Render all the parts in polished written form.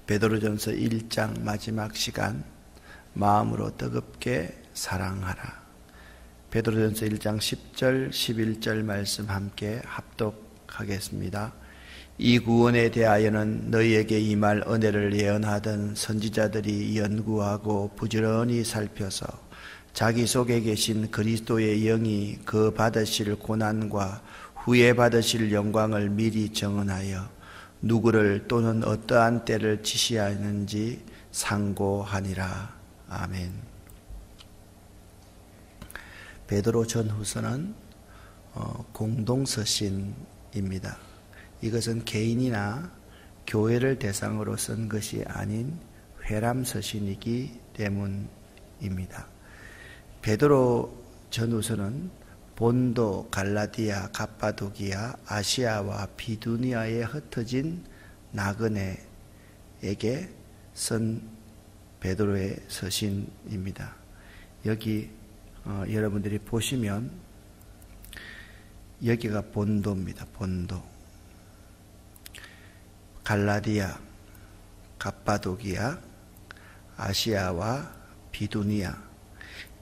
베드로전서 1장 마지막 시간, 마음으로 뜨겁게 사랑하라. 베드로전서 1장 10절 11절 말씀 함께 합독하겠습니다. 이 구원에 대하여는 너희에게 임할 은혜를 예언하던 선지자들이 연구하고 부지런히 살펴서 자기 속에 계신 그리스도의 영이 그 받으실 고난과 후에 받으실 영광을 미리 정언하여 누구를 또는 어떠한 때를 지시하는지 상고하니라. 아멘. 베드로 전후서는 공동서신입니다. 이것은 개인이나 교회를 대상으로 쓴 것이 아닌 회람서신이기 때문입니다. 베드로 전후서는 본도, 갈라디아, 갑바도기아, 아시아와 비두니아에 흩어진 나그네에게 쓴 베드로의 서신입니다. 여기 여러분들이 보시면 여기가 본도입니다. 본도. 갈라디아, 갑바도기아, 아시아와 비두니아,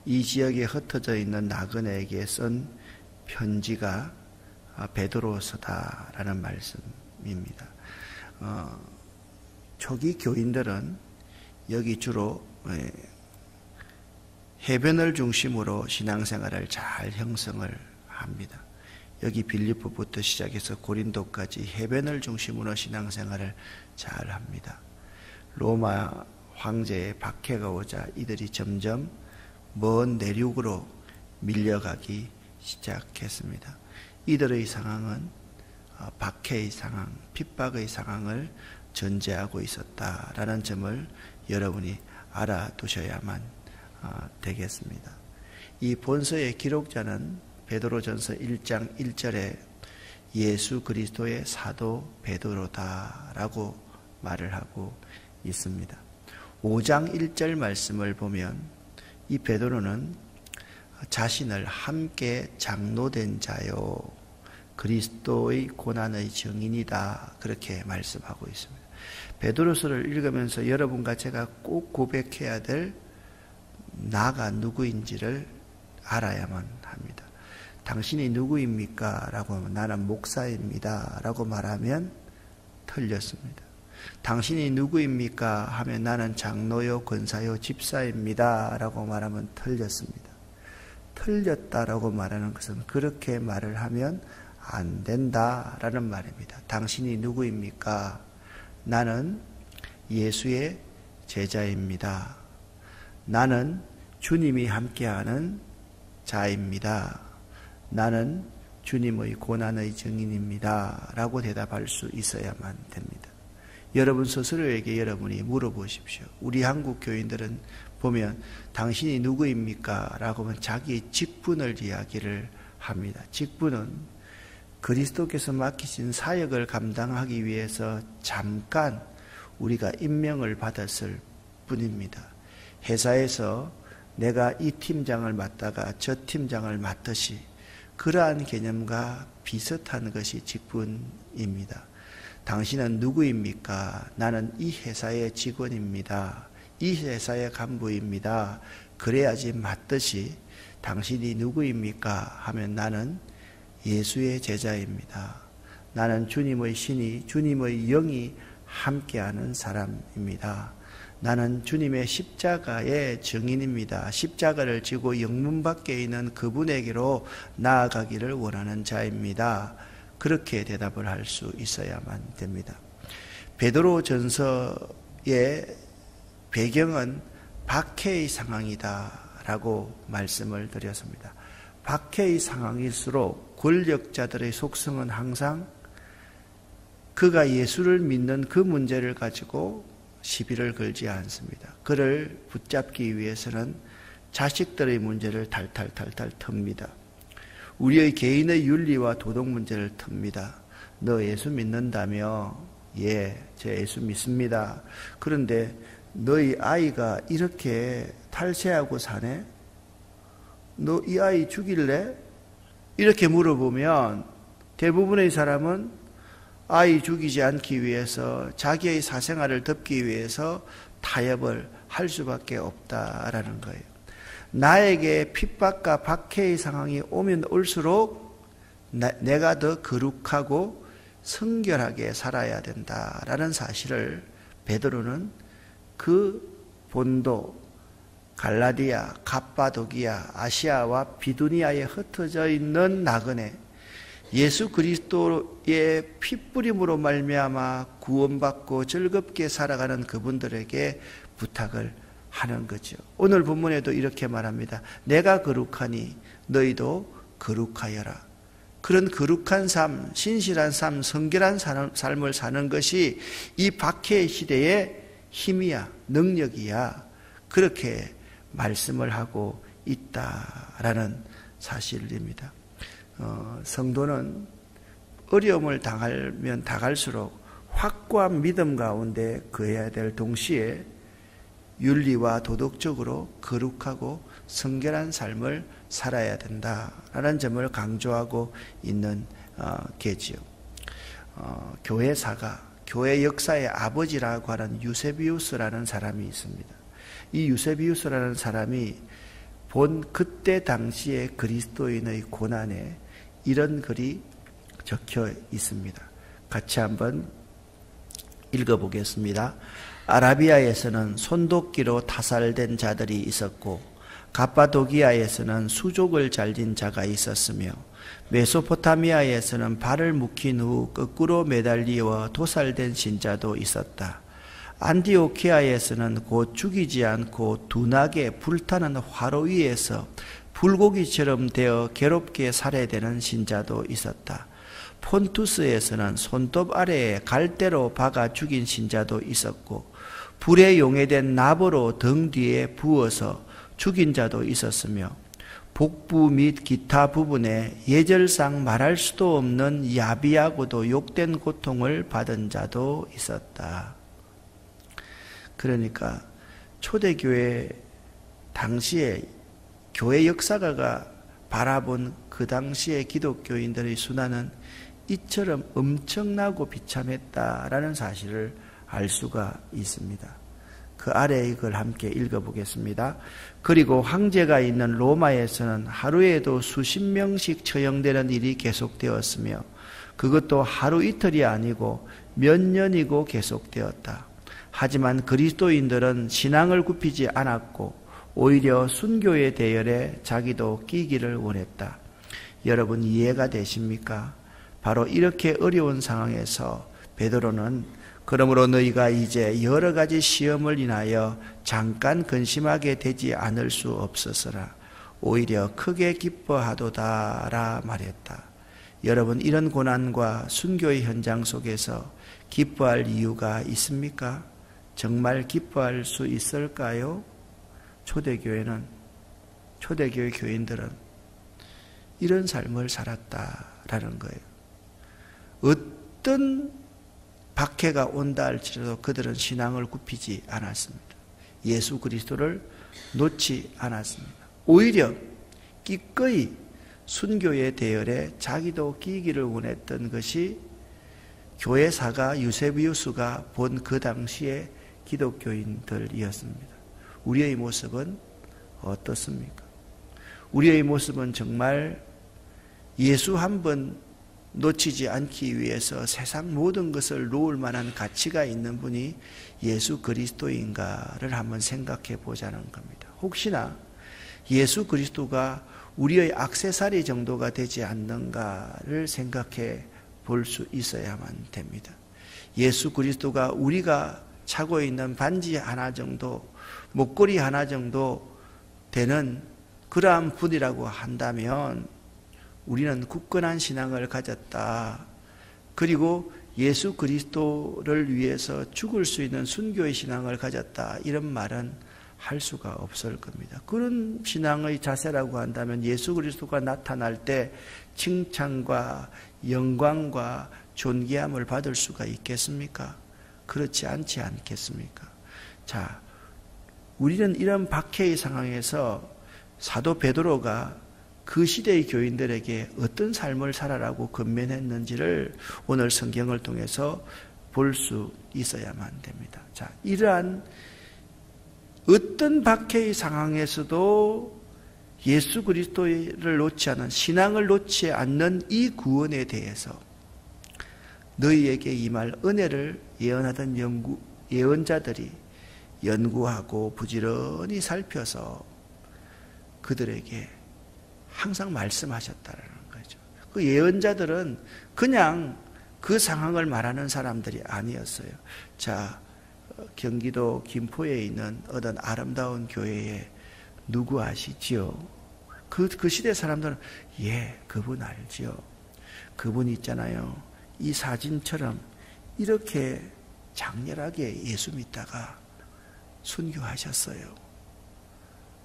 이 지역에 흩어져 있는 나그네에게 쓴 편지가 베드로서다라는 말씀입니다. 초기 교인들은 여기 주로 해변을 중심으로 신앙생활을 잘 형성을 합니다. 여기 빌립보부터 시작해서 고린도까지 해변을 중심으로 신앙생활을 잘 합니다. 로마 황제의 박해가 오자 이들이 점점 먼 내륙으로 밀려가기 시작했습니다. 이들의 상황은 박해의 상황, 핍박의 상황을 전제하고 있었다라는 점을 여러분이 알아두셔야만 되겠습니다. 이 본서의 기록자는 베드로전서 1장 1절에 예수 그리스도의 사도 베드로다라고 말을 하고 있습니다. 5장 1절 말씀을 보면 이 베드로는 자신을 함께 장로된 자요 그리스도의 고난의 증인이다 그렇게 말씀하고 있습니다. 베드로서를 읽으면서 여러분과 제가 꼭 고백해야 될 나가 누구인지를 알아야만 합니다. 당신이 누구입니까? 라고 하면 나는 목사입니다 라고 말하면 틀렸습니다. 당신이 누구입니까? 하면 나는 장로요, 권사요, 집사입니다 라고 말하면 틀렸습니다. 틀렸다라고 말하는 것은 그렇게 말을 하면 안 된다라는 말입니다. 당신이 누구입니까? 나는 예수의 제자입니다. 나는 주님이 함께하는 자입니다. 나는 주님의 고난의 증인입니다 라고 대답할 수 있어야만 됩니다. 여러분 스스로에게 여러분이 물어보십시오. 우리 한국 교인들은 보면 당신이 누구입니까? 라고 하면 자기의 직분을 이야기를 합니다. 직분은 그리스도께서 맡기신 사역을 감당하기 위해서 잠깐 우리가 임명을 받았을 뿐입니다. 회사에서 내가 이 팀장을 맡다가 저 팀장을 맡듯이 그러한 개념과 비슷한 것이 직분입니다. 당신은 누구입니까? 나는 이 회사의 직원입니다. 이 회사의 간부입니다. 그래야지 맞듯이 당신이 누구입니까? 하면 나는 예수의 제자입니다. 나는 주님의 신이 주님의 영이 함께하는 사람입니다. 나는 주님의 십자가의 증인입니다. 십자가를 지고 영문 밖에 있는 그분에게로 나아가기를 원하는 자입니다. 그렇게 대답을 할 수 있어야만 됩니다. 베드로 전서의 배경은 박해의 상황이다라고 말씀을 드렸습니다. 박해의 상황일수록 권력자들의 속성은 항상 그가 예수를 믿는 그 문제를 가지고 시비를 걸지 않습니다. 그를 붙잡기 위해서는 자식들의 문제를 탈탈 틉니다. 우리의 개인의 윤리와 도덕 문제를 틉니다. 너 예수 믿는다며? 예, 저 예수 믿습니다. 그런데 너희 아이가 이렇게 탈세하고 사네? 너 이 아이 죽일래? 이렇게 물어보면 대부분의 사람은 아이 죽이지 않기 위해서 자기의 사생활을 덮기 위해서 타협을 할 수밖에 없다라는 거예요. 나에게 핍박과 박해의 상황이 오면 올수록 내가 더 거룩하고 성결하게 살아야 된다라는 사실을 베드로는 그 본도 갈라디아, 갑바도기아, 아시아와 비두니아에 흩어져 있는 나그네 예수 그리스도의 피뿌림으로 말미암아 구원받고 즐겁게 살아가는 그분들에게 부탁을 하는 거죠. 오늘 본문에도 이렇게 말합니다. 내가 거룩하니 너희도 거룩하여라. 그런 거룩한 삶, 신실한 삶, 성결한 삶을 사는 것이 이 박해의 시대의 힘이야, 능력이야. 그렇게 말씀을 하고 있다라는 사실입니다. 성도는 어려움을 당하면 당할수록 확고한 믿음 가운데 거해야 될 동시에 윤리와 도덕적으로 거룩하고 성결한 삶을 살아야 된다라는 점을 강조하고 있는 게지요. 교회사가 교회 역사의 아버지라고 하는 유세비우스라는 사람이 있습니다. 이 유세비우스라는 사람이 본 그때 당시의 그리스도인의 고난에 이런 글이 적혀 있습니다. 같이 한번 읽어보겠습니다. 아라비아에서는 손도끼로 타살된 자들이 있었고 갑바도기아에서는 수족을 잘린 자가 있었으며 메소포타미아에서는 발을 묶인 후 거꾸로 매달리어 도살된 신자도 있었다. 안디오키아에서는 곧 죽이지 않고 둔하게 불타는 화로 위에서 불고기처럼 되어 괴롭게 살해되는 신자도 있었다. 폰투스에서는 손톱 아래에 갈대로 박아 죽인 신자도 있었고 불에 용해된 나보로 등 뒤에 부어서 죽인 자도 있었으며 복부 및 기타 부분에 예절상 말할 수도 없는 야비하고도 욕된 고통을 받은 자도 있었다. 그러니까 초대교회 당시에 교회 역사가가 바라본 그 당시의 기독교인들의 순환은 이처럼 엄청나고 비참했다라는 사실을 알 수가 있습니다. 그 아래의 글 함께 읽어보겠습니다. 그리고 황제가 있는 로마에서는 하루에도 수십 명씩 처형되는 일이 계속되었으며 그것도 하루 이틀이 아니고 몇 년이고 계속되었다. 하지만 그리스도인들은 신앙을 굽히지 않았고 오히려 순교의 대열에 자기도 끼기를 원했다. 여러분 이해가 되십니까? 바로 이렇게 어려운 상황에서 베드로는 그러므로 너희가 이제 여러 가지 시험을 인하여 잠깐 근심하게 되지 않을 수 없었으나 오히려 크게 기뻐하도다라 말했다. 여러분 이런 고난과 순교의 현장 속에서 기뻐할 이유가 있습니까? 정말 기뻐할 수 있을까요? 초대교회 교인들은 이런 삶을 살았다라는 거예요. 어떤 박해가 온다 할지라도 그들은 신앙을 굽히지 않았습니다. 예수 그리스도를 놓지 않았습니다. 오히려 기꺼이 순교의 대열에 자기도 끼기를 원했던 것이 교회사가 유세비우스가 본 그 당시의 기독교인들이었습니다. 우리의 모습은 어떻습니까? 우리의 모습은 정말 예수 한 번 놓치지 않기 위해서 세상 모든 것을 놓을 만한 가치가 있는 분이 예수 그리스도인가를 한번 생각해 보자는 겁니다. 혹시나 예수 그리스도가 우리의 액세서리 정도가 되지 않는가를 생각해 볼 수 있어야만 됩니다. 예수 그리스도가 우리가 차고 있는 반지 하나 정도, 목걸이 하나 정도 되는 그러한 분이라고 한다면 우리는 굳건한 신앙을 가졌다. 그리고 예수 그리스도를 위해서 죽을 수 있는 순교의 신앙을 가졌다. 이런 말은 할 수가 없을 겁니다. 그런 신앙의 자세라고 한다면 예수 그리스도가 나타날 때 칭찬과 영광과 존귀함을 받을 수가 있겠습니까? 그렇지 않지 않겠습니까? 자, 우리는 이런 박해의 상황에서 사도 베드로가 그 시대의 교인들에게 어떤 삶을 살아라고 권면했는지를 오늘 성경을 통해서 볼 수 있어야만 됩니다. 자, 이러한 어떤 박해의 상황에서도 예수 그리스도를 놓지 않은, 신앙을 놓지 않는 이 구원에 대해서 너희에게 임할 은혜를 예언하던 예언자들이 연구하고 부지런히 살펴서 그들에게 항상 말씀하셨다는 거죠. 그 예언자들은 그냥 그 상황을 말하는 사람들이 아니었어요. 자, 경기도 김포에 있는 어떤 아름다운 교회에 누구 아시지요? 그 시대 사람들은 예, 그분 알지요. 그분 있잖아요. 이 사진처럼 이렇게 장렬하게 예수 믿다가 순교하셨어요.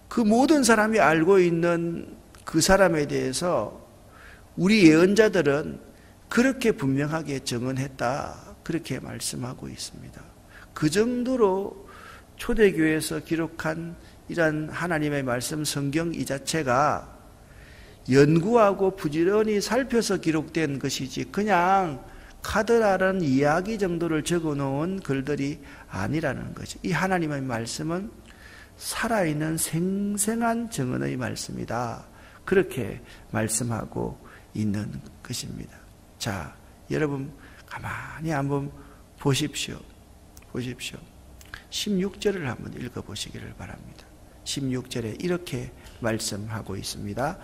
그 모든 사람이 알고 있는 그 사람에 대해서 우리 예언자들은 그렇게 분명하게 증언했다, 그렇게 말씀하고 있습니다. 그 정도로 초대교회에서 기록한 이러한 하나님의 말씀, 성경 이 자체가 연구하고 부지런히 살펴서 기록된 것이지 그냥 카드라는 이야기 정도를 적어놓은 글들이 아니라는 거죠. 이 하나님의 말씀은 살아있는 생생한 증언의 말씀이다, 그렇게 말씀하고 있는 것입니다. 자, 여러분 가만히 한번 보십시오. 16절을 한번 읽어보시기를 바랍니다. 16절에 이렇게 말씀하고 있습니다.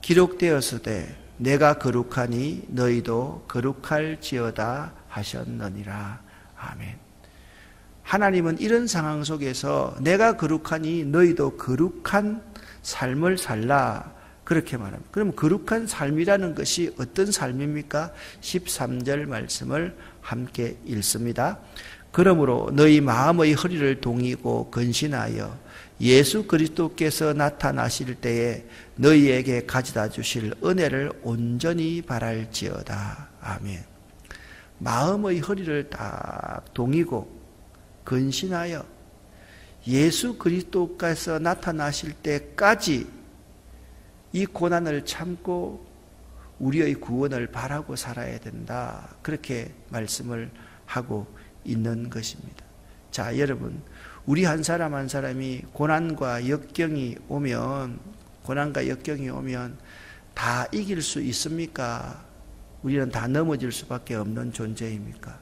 기록되었으되 내가 거룩하니 너희도 거룩할지어다 하셨느니라. 아멘. 하나님은 이런 상황 속에서 내가 거룩하니 너희도 거룩한 삶을 살라, 그렇게 말합니다. 그럼 거룩한 삶이라는 것이 어떤 삶입니까? 13절 말씀을 함께 읽습니다. 그러므로 너희 마음의 허리를 동이고 근신하여 예수 그리스도께서 나타나실 때에 너희에게 가져다 주실 은혜를 온전히 바랄지어다. 아멘. 마음의 허리를 딱 동이고 근신하여 예수 그리스도께서 나타나실 때까지 이 고난을 참고 우리의 구원을 바라고 살아야 된다, 그렇게 말씀을 하고 있는 것입니다. 자, 여러분, 우리 한 사람 한 사람이 고난과 역경이 오면 다 이길 수 있습니까? 우리는 다 넘어질 수밖에 없는 존재입니까?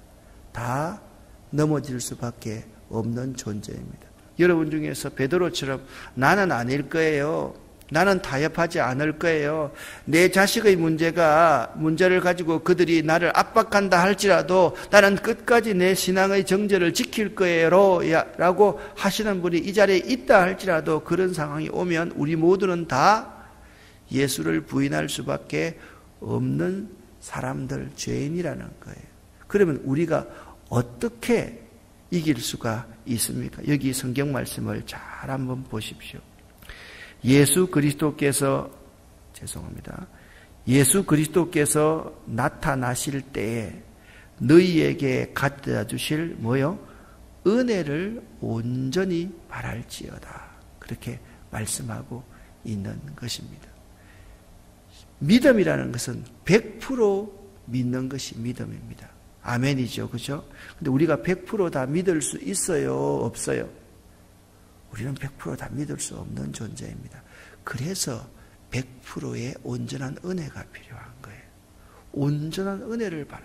다 넘어질 수밖에 없는 존재입니다. 여러분 중에서 베드로처럼 나는 아닐 거예요, 나는 타협하지 않을 거예요, 내 자식의 문제를 가지고 그들이 나를 압박한다 할지라도 나는 끝까지 내 신앙의 정절을 지킬 거예요 라고 하시는 분이 이 자리에 있다 할지라도 그런 상황이 오면 우리 모두는 다 예수를 부인할 수밖에 없는 사람들, 죄인이라는 거예요. 그러면 우리가 어떻게 이길 수가 있습니까? 여기 성경 말씀을 잘 한번 보십시오. 예수 그리스도께서 나타나실 때에 너희에게 갖다 주실 뭐요? 은혜를 온전히 바랄지어다, 그렇게 말씀하고 있는 것입니다. 믿음이라는 것은 100% 믿는 것이 믿음입니다. 아멘이죠, 그렇죠? 근데 우리가 100% 다 믿을 수 있어요, 없어요? 우리는 100% 다 믿을 수 없는 존재입니다. 그래서 100%의 온전한 은혜가 필요한 거예요. 온전한 은혜를 바라.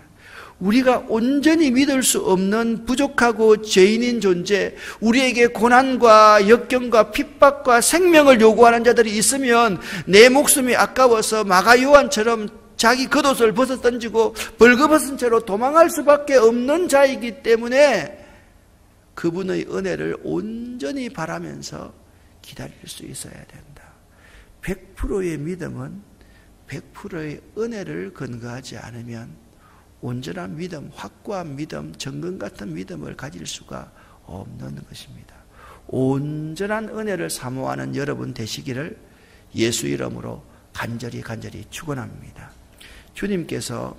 우리가 온전히 믿을 수 없는 부족하고 죄인인 존재, 우리에게 고난과 역경과 핍박과 생명을 요구하는 자들이 있으면 내 목숨이 아까워서 마가 요한처럼 자기 겉옷을 벗어 던지고 벌거벗은 채로 도망할 수밖에 없는 자이기 때문에 그분의 은혜를 온전히 바라면서 기다릴 수 있어야 된다. 100%의 믿음은 100%의 은혜를 근거하지 않으면 온전한 믿음, 확고한 믿음, 정금 같은 믿음을 가질 수가 없는 것입니다. 온전한 은혜를 사모하는 여러분 되시기를 예수 이름으로 간절히 축원합니다. 주님께서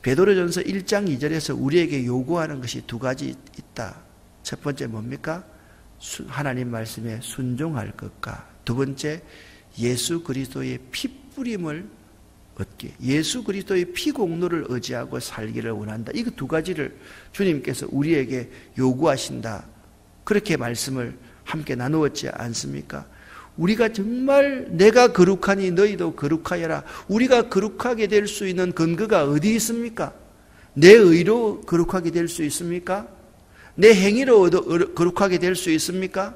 베드로전서 1장 2절에서 우리에게 요구하는 것이 두 가지 있다. 첫 번째 뭡니까? 하나님 말씀에 순종할 것과 두 번째 예수 그리스도의 피뿌림을 얻게, 예수 그리스도의 피공로를 의지하고 살기를 원한다. 이거 두 가지를 주님께서 우리에게 요구하신다. 그렇게 말씀을 함께 나누었지 않습니까? 우리가 정말 내가 거룩하니 너희도 거룩하여라. 우리가 거룩하게 될 수 있는 근거가 어디 있습니까? 내 의로 거룩하게 될 수 있습니까? 내 행위로 거룩하게 될 수 있습니까?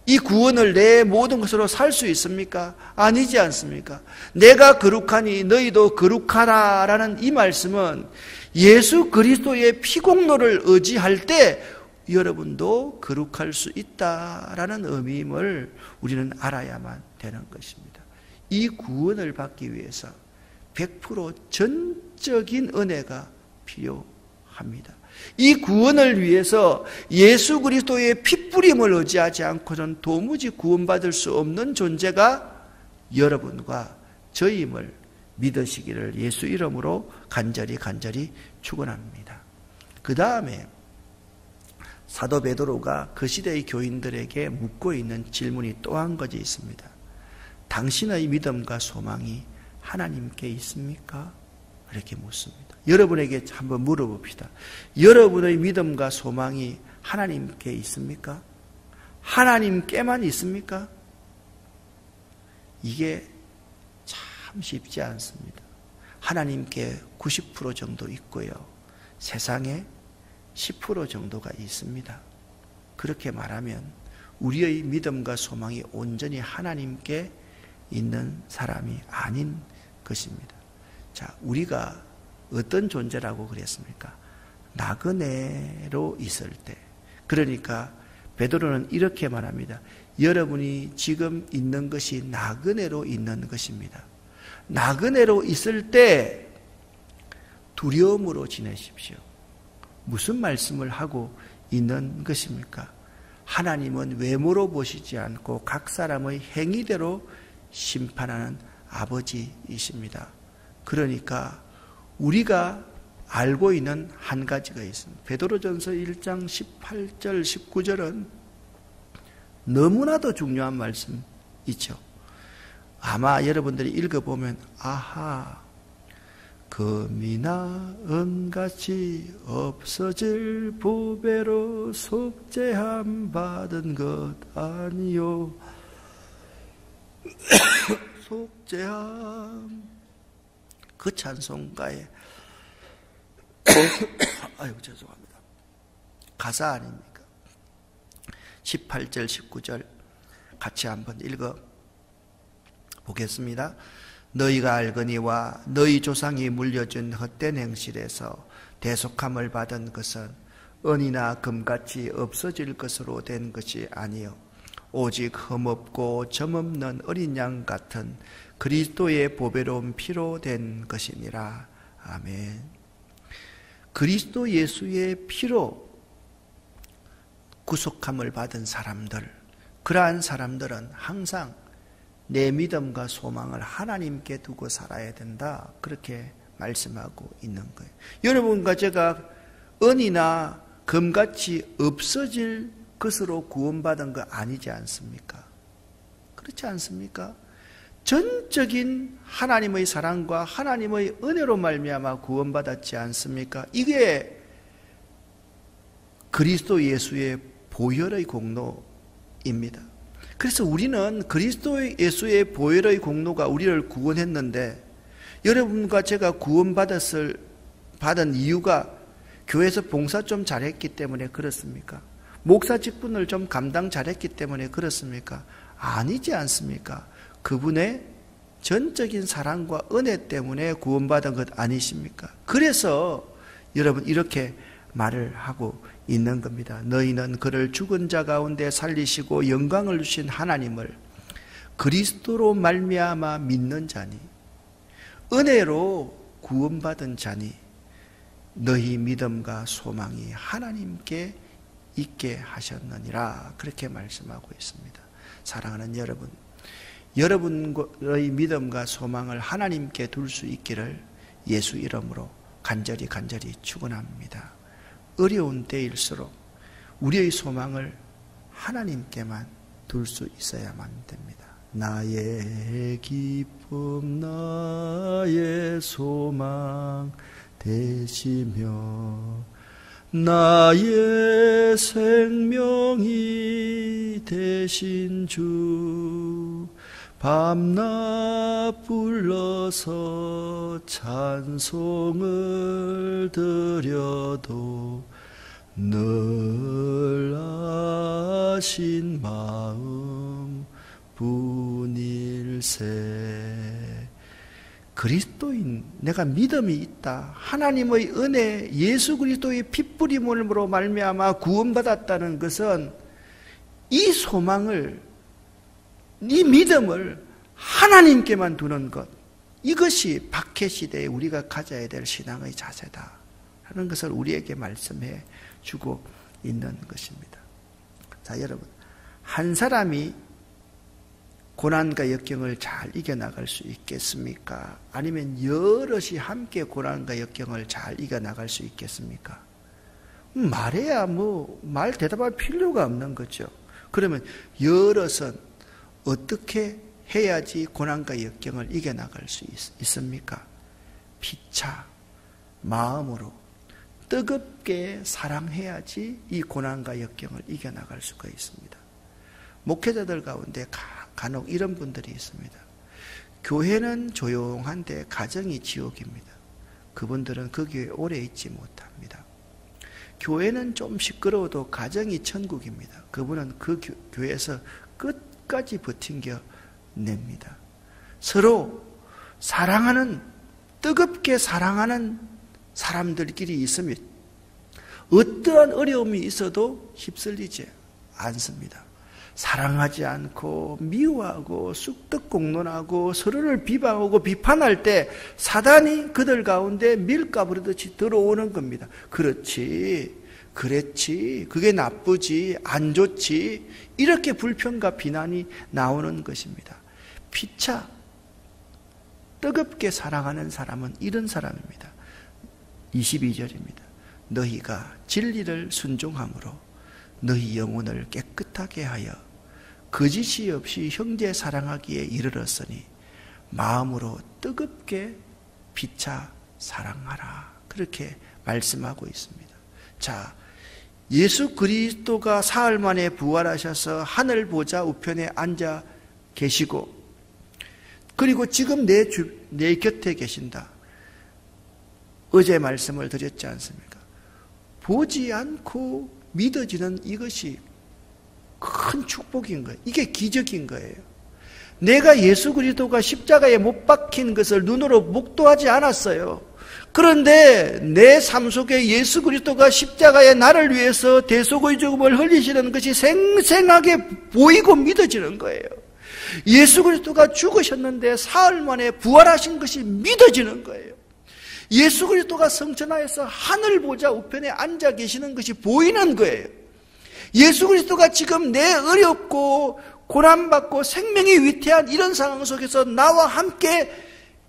이 구원을 내 모든 것으로 살 수 있습니까? 아니지 않습니까? 내가 거룩하니 너희도 거룩하라 라는 이 말씀은 예수 그리스도의 피공로를 의지할 때 여러분도 거룩할 수 있다라는 의미임을 우리는 알아야만 되는 것입니다. 이 구원을 받기 위해서 100% 전적인 은혜가 필요합니다. 이 구원을 위해서 예수 그리스도의 피뿌림을 의지하지 않고는 도무지 구원받을 수 없는 존재가 여러분과 저임을 믿으시기를 예수 이름으로 간절히 축원합니다. 그 다음에 사도 베드로가 그 시대의 교인들에게 묻고 있는 질문이 또 한 가지 있습니다. 당신의 믿음과 소망이 하나님께 있습니까? 이렇게 묻습니다. 여러분에게 한번 물어봅시다. 여러분의 믿음과 소망이 하나님께 있습니까? 하나님께만 있습니까? 이게 참 쉽지 않습니다. 하나님께 90% 정도 있고요. 세상에 10% 정도가 있습니다. 그렇게 말하면 우리의 믿음과 소망이 온전히 하나님께 있는 사람이 아닌 것입니다. 자, 우리가 어떤 존재라고 그랬습니까? 나그네로 있을 때. 그러니까 베드로는 이렇게 말합니다. 여러분이 지금 있는 것이 나그네로 있는 것입니다. 나그네로 있을 때 두려움으로 지내십시오. 무슨 말씀을 하고 있는 것입니까? 하나님은 외모로 보시지 않고 각 사람의 행위대로 심판하는 아버지이십니다. 그러니까 우리가 알고 있는 한 가지가 있습니다. 베드로전서 1장 18절 19절은 너무나도 중요한 말씀이죠. 아마 여러분들이 읽어보면 아하, 금이나 은같이 없어질 보배로 속죄함 받은 것 아니요. 속죄함. 그 찬송가에 아유 죄송합니다. 가사 아닙니까? 18절 19절 같이 한번 읽어 보겠습니다. 너희가 알거니와 너희 조상이 물려준 헛된 행실에서 대속함을 받은 것은 은이나 금같이 없어질 것으로 된 것이 아니요 오직 흠없고 점없는 어린 양 같은 그리스도의 보배로운 피로 된 것이니라. 아멘. 그리스도 예수의 피로 구속함을 받은 사람들, 그러한 사람들은 항상 내 믿음과 소망을 하나님께 두고 살아야 된다. 그렇게 말씀하고 있는 거예요. 여러분과 제가 은이나 금같이 없어질 것으로 구원받은 거 아니지 않습니까? 그렇지 않습니까? 전적인 하나님의 사랑과 하나님의 은혜로 말미암아 구원받았지 않습니까? 이게 그리스도 예수의 보혈의 공로입니다. 그래서 우리는 그리스도 예수의 보혈의 공로가 우리를 구원했는데 여러분과 제가 받은 이유가 교회에서 봉사 좀 잘했기 때문에 그렇습니까? 목사 직분을 좀 감당 잘했기 때문에 그렇습니까? 아니지 않습니까? 그분의 전적인 사랑과 은혜 때문에 구원받은 것 아니십니까? 그래서 여러분 이렇게 말을 하고 있는 겁니다. 너희는 그를 죽은 자 가운데 살리시고 영광을 주신 하나님을 그리스도로 말미암아 믿는 자니 은혜로 구원받은 자니 너희 믿음과 소망이 하나님께 있게 하셨느니라. 그렇게 말씀하고 있습니다. 사랑하는 여러분, 여러분의 믿음과 소망을 하나님께 둘 수 있기를 예수 이름으로 간절히 축원합니다. 어려운 때일수록 우리의 소망을 하나님께만 둘 수 있어야만 됩니다. 나의 기쁨 나의 소망 되시며 나의 생명이 되신 주 밤낮 불러서 찬송을 드려도 늘 아신 마음 분일세. 그리스도인, 내가 믿음이 있다, 하나님의 은혜, 예수 그리스도의 핏부림으로 말미암아 구원받았다는 것은 이 소망을, 이 믿음을 하나님께만 두는 것, 이것이 박해시대에 우리가 가져야 될 신앙의 자세다 하는 것을 우리에게 말씀해 주고 있는 것입니다. 자, 여러분, 한 사람이 고난과 역경을 잘 이겨나갈 수 있겠습니까? 아니면 여럿이 함께 고난과 역경을 잘 이겨나갈 수 있겠습니까? 말해야 말 대답할 필요가 없는 거죠. 그러면 여럿은 어떻게 해야지 고난과 역경을 이겨나갈 수 있습니까? 피차 마음으로 뜨겁게 사랑해야지 이 고난과 역경을 이겨나갈 수가 있습니다. 목회자들 가운데 간혹 이런 분들이 있습니다. 교회는 조용한데 가정이 지옥입니다. 그분들은 그 교회에 오래 있지 못합니다. 교회는 좀 시끄러워도 가정이 천국입니다. 그분은 그 교회에서 끝까지 버틴겨냅니다. 서로 사랑하는, 뜨겁게 사랑하는 사람들끼리 있으면 어떠한 어려움이 있어도 휩쓸리지 않습니다. 사랑하지 않고 미워하고 쑥떡공론하고 서로를 비방하고 비판할 때 사단이 그들 가운데 밀가부르듯이 들어오는 겁니다. 그렇지, 그랬지, 그게 나쁘지, 안 좋지, 이렇게 불평과 비난이 나오는 것입니다. 피차 뜨겁게 사랑하는 사람은 이런 사람입니다. 22절입니다. 너희가 진리를 순종함으로 너희 영혼을 깨끗하게 하여 거짓이 없이 형제 사랑하기에 이르렀으니 마음으로 뜨겁게 피차 사랑하라. 그렇게 말씀하고 있습니다. 자, 예수 그리스도가 사흘 만에 부활하셔서 하늘 보좌 우편에 앉아 계시고, 그리고 지금 내 곁에 계신다. 어제 말씀을 드렸지 않습니까? 보지 않고 믿어지는 이것이 큰 축복인 거예요. 이게 기적인 거예요. 내가 예수 그리스도가 십자가에 못 박힌 것을 눈으로 목도하지 않았어요. 그런데 내 삶 속에 예수 그리스도가 십자가에 나를 위해서 대속의 죽음을 흘리시는 것이 생생하게 보이고 믿어지는 거예요. 예수 그리스도가 죽으셨는데 사흘 만에 부활하신 것이 믿어지는 거예요. 예수 그리스도가 성천하에서 하늘 보좌 우편에 앉아 계시는 것이 보이는 거예요. 예수 그리스도가 지금 내 어렵고 고난받고 생명이 위태한 이런 상황 속에서 나와 함께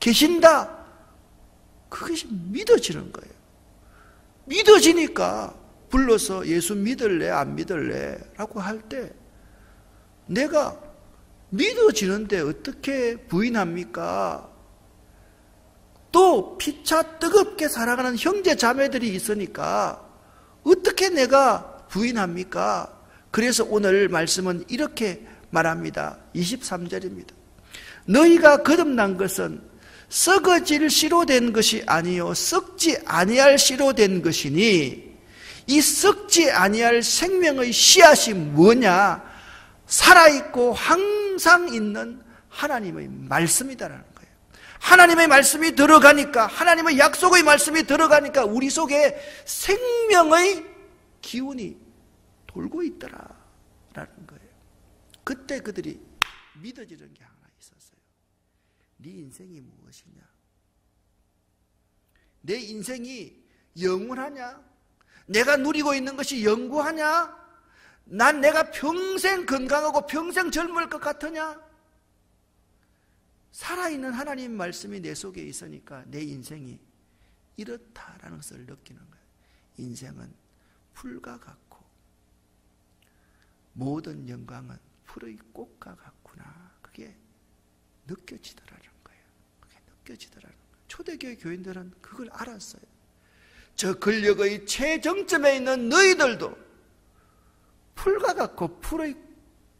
계신다. 그것이 믿어지는 거예요. 믿어지니까 불러서 예수 믿을래 안 믿을래 라고 할 때 내가 믿어지는데 어떻게 부인합니까? 또 피차 뜨겁게 살아가는 형제 자매들이 있으니까 어떻게 내가 부인합니까? 그래서 오늘 말씀은 이렇게 말합니다. 23절입니다. 너희가 거듭난 것은 썩어질 씨로 된 것이 아니요 썩지 아니할 씨로 된 것이니 이 썩지 아니할 생명의 씨앗이 뭐냐? 살아있고 항상 있는 하나님의 말씀이다라는 거예요. 하나님의 말씀이 들어가니까, 하나님의 약속의 말씀이 들어가니까 우리 속에 생명의 기운이 돌고 있더라라는 거예요. 그때 그들이 믿어지는 게 하나 있었어요. 네 인생이 무엇이냐? 내 인생이 영원하냐? 내가 누리고 있는 것이 영구하냐? 난 내가 평생 건강하고 평생 젊을 것 같으냐? 살아있는 하나님 말씀이 내 속에 있으니까 내 인생이 이렇다라는 것을 느끼는 거예요. 인생은 풀과 같고 모든 영광은 풀의 꽃과 같구나. 그게 느껴지더라는 거예요. 그게 느껴지더라는 거예요. 초대교회 교인들은 그걸 알았어요. 저 권력의 최정점에 있는 너희들도 풀과 같고 풀의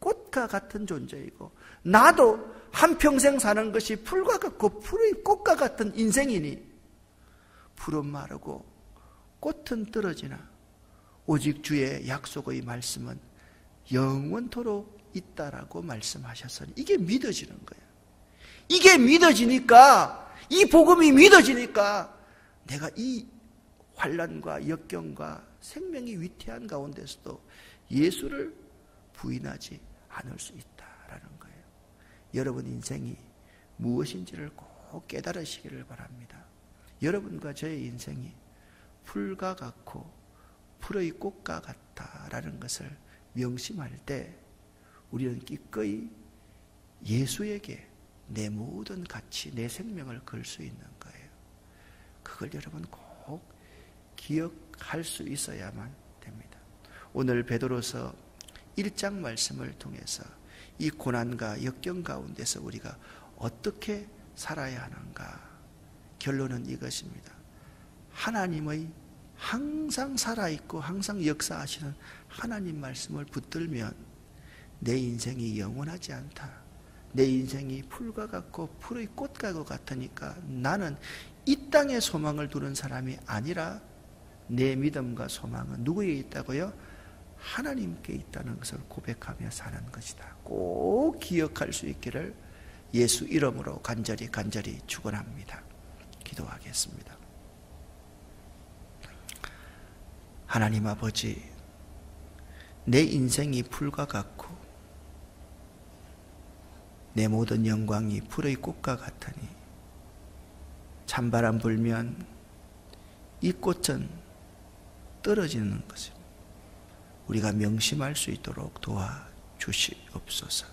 꽃과 같은 존재이고, 나도 한평생 사는 것이 풀과 같고 풀의 꽃과 같은 인생이니, 풀은 마르고 꽃은 떨어지나 오직 주의 약속의 말씀은 영원토록 있다라고 말씀하셨으니, 이게 믿어지는 거예요. 이게 믿어지니까, 이 복음이 믿어지니까 내가 이 환난과 역경과 생명이 위태한 가운데서도 예수를 부인하지 않을 수 있다라는 거예요. 여러분 인생이 무엇인지를 꼭 깨달으시기를 바랍니다. 여러분과 저의 인생이 풀과 같고 풀의 꽃과 같다라는 것을 명심할 때 우리는 기꺼이 예수에게 내 모든 가치, 내 생명을 걸 수 있는 거예요. 그걸 여러분 꼭 기억할 수 있어야만 됩니다. 오늘 베드로서 1장 말씀을 통해서 이 고난과 역경 가운데서 우리가 어떻게 살아야 하는가, 결론은 이것입니다. 하나님의 항상 살아있고 항상 역사하시는 하나님 말씀을 붙들면 내 인생이 영원하지 않다, 내 인생이 풀과 같고 풀의 꽃과 같으니까 나는 이 땅에 소망을 두는 사람이 아니라 내 믿음과 소망은 누구에 있다고요? 하나님께 있다는 것을 고백하며 사는 것이다. 꼭 기억할 수 있기를 예수 이름으로 간절히 축원합니다. 기도하겠습니다. 하나님 아버지, 내 인생이 풀과 같고 내 모든 영광이 풀의 꽃과 같으니 찬바람 불면 이 꽃은 떨어지는 것입니다. 우리가 명심할 수 있도록 도와주시옵소서.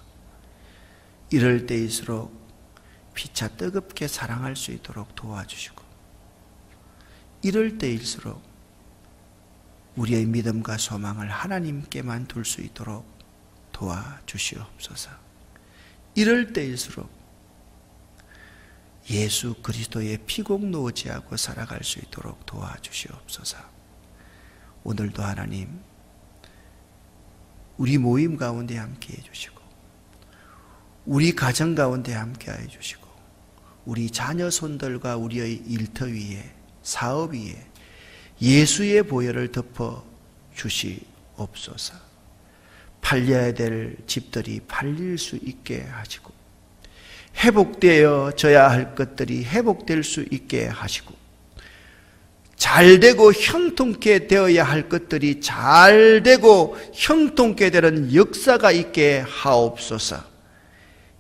이럴 때일수록 피차 뜨겁게 사랑할 수 있도록 도와주시고, 이럴 때일수록 우리의 믿음과 소망을 하나님께만 둘 수 있도록 도와주시옵소서. 이럴 때일수록 예수 그리스도의 피공노지하고 살아갈 수 있도록 도와주시옵소서. 오늘도 하나님, 우리 모임 가운데 함께 해주시고, 우리 가정 가운데 함께 해주시고, 우리 자녀 손들과 우리의 일터 위에, 사업 위에 예수의 보혈을 덮어 주시옵소서. 팔려야 될 집들이 팔릴 수 있게 하시고, 회복되어져야 할 것들이 회복될 수 있게 하시고, 잘되고 형통케 되어야 할 것들이 잘되고 형통케 되는 역사가 있게 하옵소서.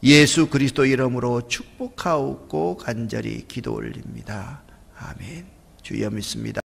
예수 그리스도 이름으로 축복하옵고 간절히 기도 올립니다. 아멘. 주여 믿습니다.